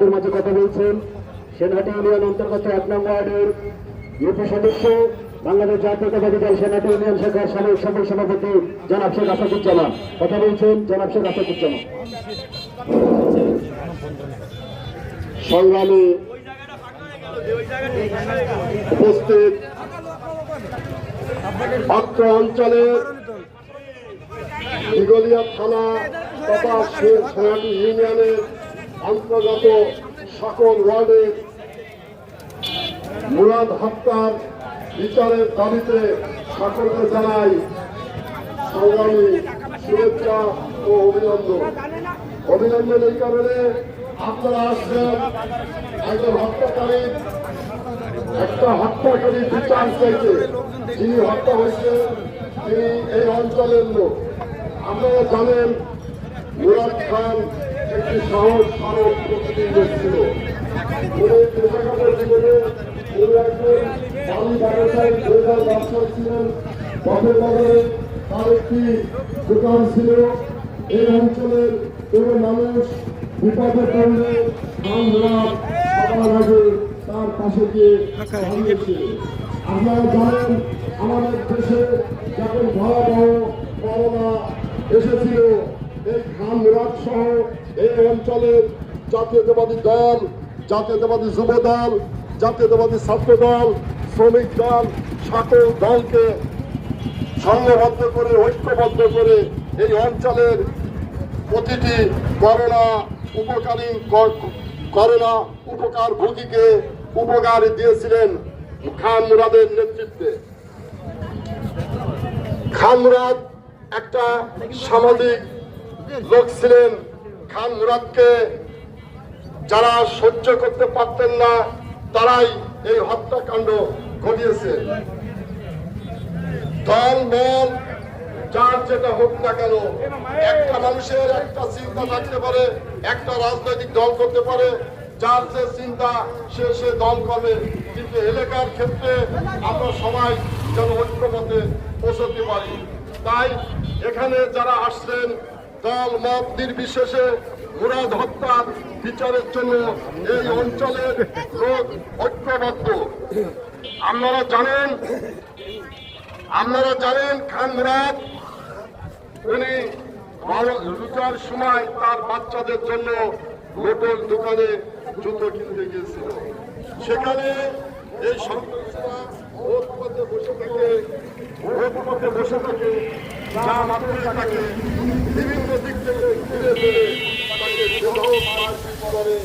আমাদের মাঝে কথা বলছেন সেনহাটি ইউনিয়ন অন্তর্গত 1 নং ওয়ার্ডের ইউপি সদস্য বাংলাদেশ জাতীয়তাবাদী দল সেনহাটি ইউনিয়ন শাখার সাবেক সফল সভাপতি জনাব শেখ আসাদুজ্জামান। কথা বলছেন জনাব শেখ আসাদুজ্জামান। সংগ্রামী উপস্থিত অত্র অঞ্চলের দিগলিয়া থানা তথা সেনহাটি ইউনিয়নের অন্তর্গত সকল ওয়ার্ডের মুরাদ হত্যার বিচারের দাবিতে সকলকে জানাই সংগ্রামী শুভেচ্ছা ও অভিনন্দন। অভিনন্দন এই কারণে আপনারা আসছেন একজন হত্যাকারী বিচার চাইতে। যিনি হত্যা হয়েছে তিনি এই অঞ্চলের লোক। আপনারা জানেন মুরাদ খান একটি সহজ সরল প্রকৃতির লোক ছিল। পেশাগত জীবনে তিনি একজন বাড়ি ব্যবসায়ী ব্যবসায়ী ছিলেন। পথের বাজারে তার একটি দোকান ছিল। এই অঞ্চলের কোন মানুষ বিপদে পড়লে মুরাদ সবার আগে তার পাশে গিয়ে দাঁড়িয়েছে। আপনারা জানেন আমাদের দেশে যখন ভয়াবহ করোনা এসেছিল এই খান মুরাদ সহ এই অঞ্চলের জাতীয়তাবাদী দল, জাতীয়তাবাদী যুব দল, জাতীয়তাবাদী ছাত্র দল, শ্রমিক দল সকল দলকে সংঘবদ্ধ করে ঐক্যবদ্ধ করে এই অঞ্চলের প্রতিটি করোনা উপকারভোগীকে উপকার দিয়েছিলেন খান মুরাদের নেতৃত্বে। খান মুরাদ একটা সামাজিক লোক ছিলেন। খান মুরাদকে যারা সহ্য করতে পারতেন না তারাই এই হত্যাকাণ্ড ঘটিয়েছে। দল মল যার যেটা হোক না কেন, একটা মানুষের একটা চিন্তা থাকতে পারে, একটা রাজনৈতিক দল করতে পারে, যার যে চিন্তা সে দল করবে। কিন্তু এলাকার ক্ষেত্রে আমরা সবাই যেন ঐক্যমতে পৌঁছতে পারি। তাই এখানে যারা আসছেন দল মত নির্বিশেষে মুরাদ হত্যার বিচারের জন্য এই অঞ্চলের লোক ঐক্যবদ্ধ। আপনারা জানেন খান মুরাদ উনি রোজার সময় তার বাচ্চাদের জন্য লোটল দোকানে জুতো কিনতে গিয়েছিল। সেখানে এই সন্ত্রাসীরা ভোট পথে বসে থাকে যা মাত্র তাকে বিভিন্ন দিক থেকে ঘিরে ফেলে তাকে করে